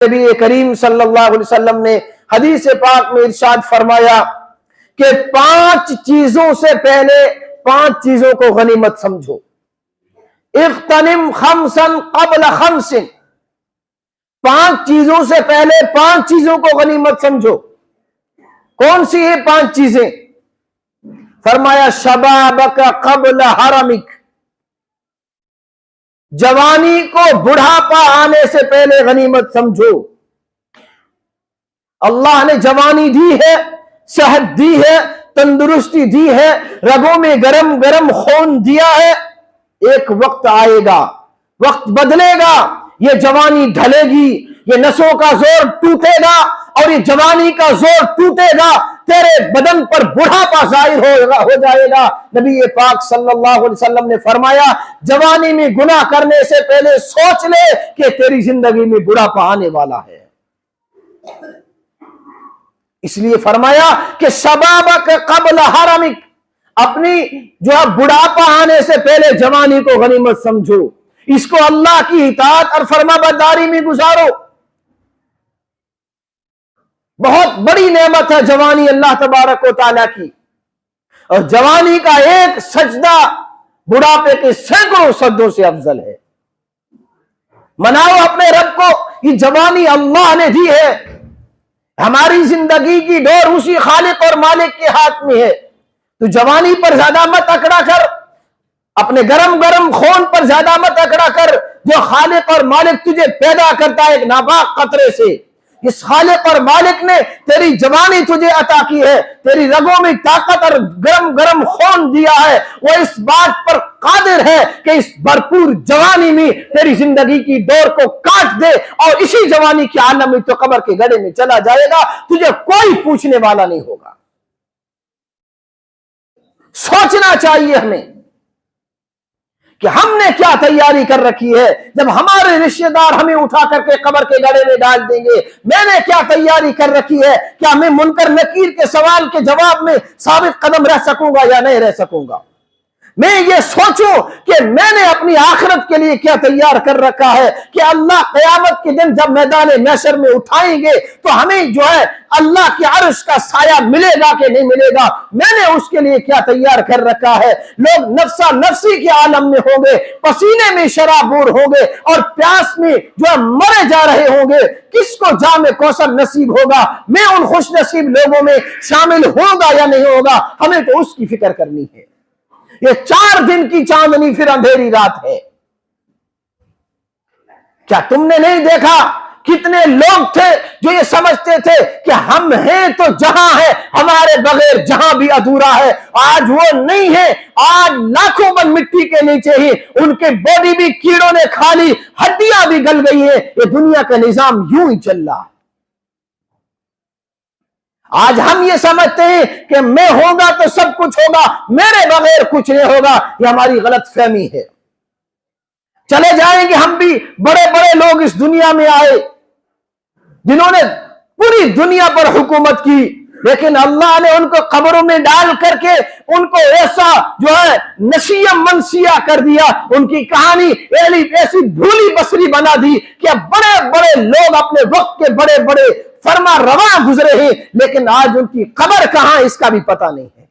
نبی کریم صلی اللہ علیہ وسلم نے حدیث پاک میں ارشاد فرمایا کہ 5 چیزوں سے پہلے 5 چیزوں کو غنیمت سمجھو. اغتنم خمسا قبل خمس، 5 چیزوں سے پہلے 5 چیزوں کو غنیمت سمجھو. کون سی یہ 5 چیزیں؟ فرمایا شبابک قبل حرمک، جوانی کو بڑھاپا آنے سے پہلے غنیمت سمجھو. اللہ نے جوانی دی ہے، صحت دی ہے، تندرستی دی ہے، رگوں میں گرم گرم خون دیا ہے. ایک وقت آئے گا، وقت بدلے گا، یہ جوانی ڈھلے گی، یہ نسوں کا زور ٹوٹے گا، اور یہ جوانی کا زور ٹوٹے گا، تیرے بدن پر بڑھاپا ظاہر ہو جائے گا. نبی پاک صلی اللہ علیہ وسلم نے فرمایا جوانی میں گناہ کرنے سے پہلے سوچ لے کہ تیری زندگی میں بڑھاپا آنے والا ہے. اس لیے فرمایا کہ شبابک قبل حرمک، اپنی جو ہے بڑھاپا آنے سے پہلے جوانی کو غنیمت سمجھو، اس کو اللہ کی اطاعت اور فرما برداری میں گزارو. بہت بڑی نعمت ہے جوانی اللہ تبارک و تعالیٰ کی، اور جوانی کا ایک سجدہ بڑھاپے کے سینکڑوں سجدوں سے افضل ہے. مناؤ اپنے رب کو، یہ جوانی اللہ نے دی ہے. ہماری زندگی کی ڈور اسی خالق اور مالک کے ہاتھ میں ہے. تو جوانی پر زیادہ مت اکڑا کر، اپنے گرم گرم خون پر زیادہ مت اکڑا کر. جو خالق اور مالک تجھے پیدا کرتا ہے ایک ناپاک قطرے سے، اس خالق اور مالک نے تیری جوانی تجھے عطا کی ہے، تیری رگوں میں طاقت اور گرم گرم خون دیا ہے. وہ اس بات پر قادر ہے کہ اس بھرپور جوانی میں تیری زندگی کی ڈور کو کاٹ دے، اور اسی جوانی کے عالم میں تو قبر کے گڑھے میں چلا جائے گا، تجھے کوئی پوچھنے والا نہیں ہوگا. سوچنا چاہیے ہمیں کہ ہم نے کیا تیاری کر رکھی ہے. جب ہمارے رشتہ دار ہمیں اٹھا کر کے قبر کے گڑھے میں ڈال دیں گے، میں نے کیا تیاری کر رکھی ہے؟ کیا میں منکر نکیر کے سوال کے جواب میں ثابت قدم رہ سکوں گا یا نہیں رہ سکوں گا؟ میں یہ سوچوں کہ میں نے اپنی آخرت کے لیے کیا تیار کر رکھا ہے، کہ اللہ قیامت کے دن جب میدان محشر میں اٹھائیں گے تو ہمیں جو ہے اللہ کے عرش کا سایہ ملے گا کہ نہیں ملے گا، میں نے اس کے لیے کیا تیار کر رکھا ہے. لوگ نفسا نفسی کے عالم میں ہوں گے، پسینے میں شرابور ہوں گے، اور پیاس میں جو ہے مرے جا رہے ہوں گے. کس کو جام کوثر نصیب ہوگا؟ میں ان خوش نصیب لوگوں میں شامل ہوگا یا نہیں ہوگا؟ ہمیں تو اس کی فکر کرنی ہے. یہ 4 دن کی چاندنی پھر اندھیری رات ہے. کیا تم نے نہیں دیکھا کتنے لوگ تھے جو یہ سمجھتے تھے کہ ہم ہیں تو جہاں ہے، ہمارے بغیر جہاں بھی ادھورا ہے. آج وہ نہیں ہے. آج لاکھوں من مٹی کے نیچے ہی ان کے باڈی بھی کیڑوں نے کھا لی، ہڈیاں بھی گل گئی ہیں. یہ دنیا کا نظام یوں ہی چل رہا ہے. آج ہم یہ سمجھتے ہیں کہ میں ہوگا تو سب کچھ ہوگا، میرے بغیر کچھ نہیں ہوگا. یہ ہماری غلط فہمی ہے. چلے جائیں گے ہم بھی. بڑے بڑے لوگ اس دنیا میں آئے جنہوں نے پوری دنیا پر حکومت کی، لیکن اللہ نے ان کو قبروں میں ڈال کر کے ان کو ایسا جو ہے نشیہ منسیہ کر دیا، ان کی کہانی ایسی بھولی بسری بنا دی کہ بڑے بڑے لوگ اپنے وقت کے بڑے بڑے فرما رواں گزرے ہیں، لیکن آج ان کی قبر کہاں اس کا بھی پتہ نہیں ہے.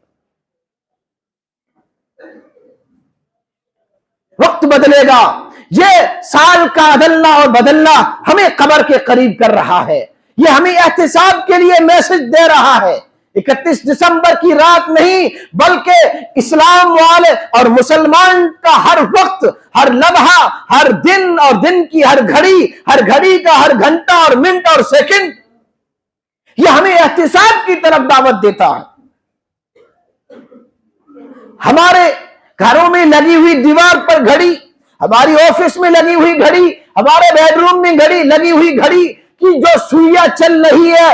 وقت بدلے گا. یہ سال کا عدلنا اور بدلنا ہمیں قبر کے قریب کر رہا ہے. یہ ہمیں احتساب کے لیے میسج دے رہا ہے. 31 دسمبر کی رات نہیں، بلکہ اسلام والے اور مسلمان کا ہر وقت، ہر لمحہ، ہر دن اور دن کی ہر گھڑی کا ہر گھنٹہ اور منٹ اور سیکنڈ یہ ہمیں احتساب کی طرف دعوت دیتا ہے. ہمارے گھروں میں لگی ہوئی دیوار پر گھڑی، ہماری آفس میں لگی ہوئی گھڑی، ہمارے بیڈ روم میں گھڑی لگی ہوئی گھڑی کی جو سوئیاں چل رہی ہے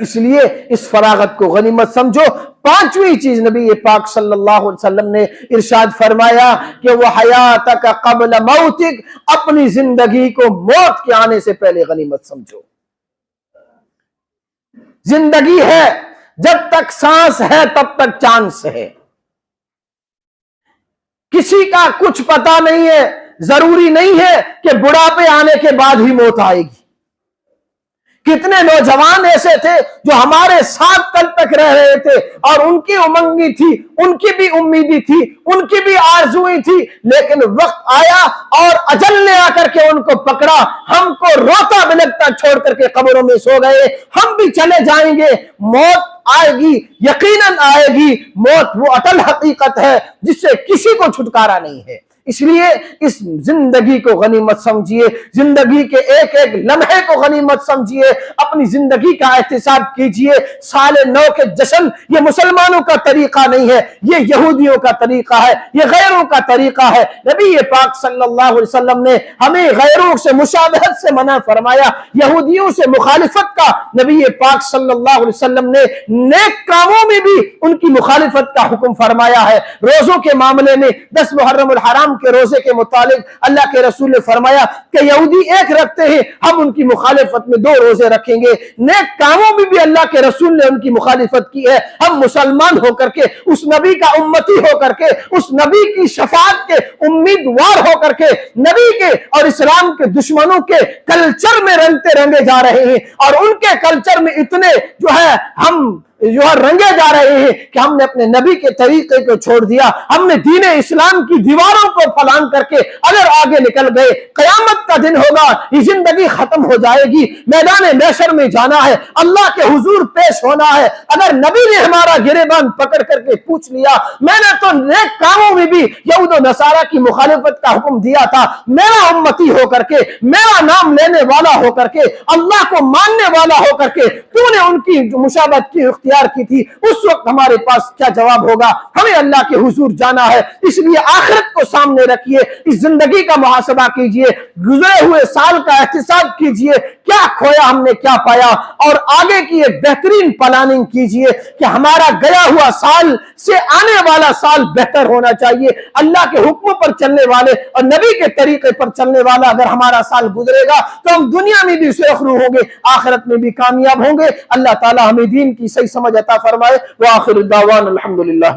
اس لیے اس فراغت کو غنیمت سمجھو۔ پانچویں چیز نبی پاک صلی اللہ علیہ وسلم نے ارشاد فرمایا کہ وہ حیاتک قبل موتک، اپنی زندگی کو موت کے آنے سے پہلے غنیمت سمجھو۔ زندگی ہے، جب تک سانس ہے تب تک چانس ہے، کسی کا کچھ پتا نہیں ہے، ضروری نہیں ہے کہ بڑھاپے آنے کے بعد ہی موت آئے گی۔ کتنے نوجوان ایسے تھے جو ہمارے ساتھ کل تک رہ رہے تھے اور ان کی امنگی تھی، ان کی بھی امیدی تھی، ان کی بھی آرزوئی تھی، لیکن وقت آیا اور اجل نے آ کر کے ان کو پکڑا، ہم کو روتا بلکتا چھوڑ کر کے قبروں میں سو گئے۔ ہم بھی چلے جائیں گے، موت آئے گی، یقیناً آئے گی۔ موت وہ اٹل حقیقت ہے جس سے کسی کو چھٹکارا نہیں ہے۔ اس لیے اس زندگی کو غنیمت سمجھیے، زندگی کے ایک ایک لمحے کو غنیمت سمجھیے، اپنی زندگی کا احتساب کیجئے۔ سال نو کے جشن یہ مسلمانوں کا طریقہ نہیں ہے، یہ یہودیوں کا طریقہ ہے، یہ غیروں کا طریقہ ہے۔ نبی پاک صلی اللہ علیہ وسلم نے ہمیں غیروں سے مشابہت سے منع فرمایا، یہودیوں سے مخالفت کا نبی پاک صلی اللہ علیہ وسلم نے نیک کاموں میں بھی ان کی مخالفت کا حکم فرمایا ہے۔ روزوں کے معاملے میں 10 محرم الحرام کے روزے کے متعلق اللہ کے رسول نے فرمایا کہ یہودی ایک رکھتے ہیں، ہم ان کی مخالفت میں 2 روزے رکھیں گے۔ نیک کاموں میں بھی اللہ کے رسول نے ان کی مخالفت کی ہے۔ ہم مسلمان ہو کر کے، اس نبی کا امتی ہو کر کے، اس نبی کی شفاعت کے امیدوار ہو کر کے، نبی کے اور اسلام کے دشمنوں کے کلچر میں رنگے جا رہے ہیں، اور ان کے کلچر میں اتنے ہم رنگے جا رہے ہیں کہ ہم نے اپنے نبی کے طریقے کو چھوڑ دیا، ہم نے دین اسلام کی دیواروں کو پھلانگ کر کے اگر آگے نکل گئے، قیامت کا دن ہوگا، یہ زندگی ختم ہو جائے گی، میدان محشر میں جانا ہے، اللہ کے حضور پیش ہونا ہے۔ اگر نبی نے ہمارا گریبان پکڑ کر کے پوچھ لیا، میں نے تو نیک کاموں میں بھی یہود و نصارہ کی مخالفت کا حکم دیا تھا، میرا امتی ہو کر کے، میرا نام لینے والا ہو کر کے، اللہ کو ماننے والا ہو کر کے تو نے ان کی مشابہت کی اختیار کی تھی، اس وقت ہمارے پاس کیا جواب ہوگا؟ ہمیں اللہ کے حضور جانا ہے۔ اس لیے آخرت کو سامنے رکھیے، اس زندگی کا محاسبہ کیجئے، گزرے ہوئے سال کا احتساب کیجئے، کیا کھویا ہم نے کیا پایا، اور آگے کی ایک بہترین پلاننگ کیجئے کہ ہمارا گیا ہوا سال سے آنے والا سال بہتر ہونا چاہیے۔ اللہ کے حکموں پر چلنے والے اور نبی کے طریقے پر چلنے والا اگر ہمارا سال گزرے گا تو ہم دنیا میں بھی سرخرو ہوں گے، آخرت میں بھی کامیاب ہوں گے۔ اللہ تعالی ہمیں دین کی صحیح سمجھ عطا فرمائے۔ وآخر الدعوان الحمدللہ۔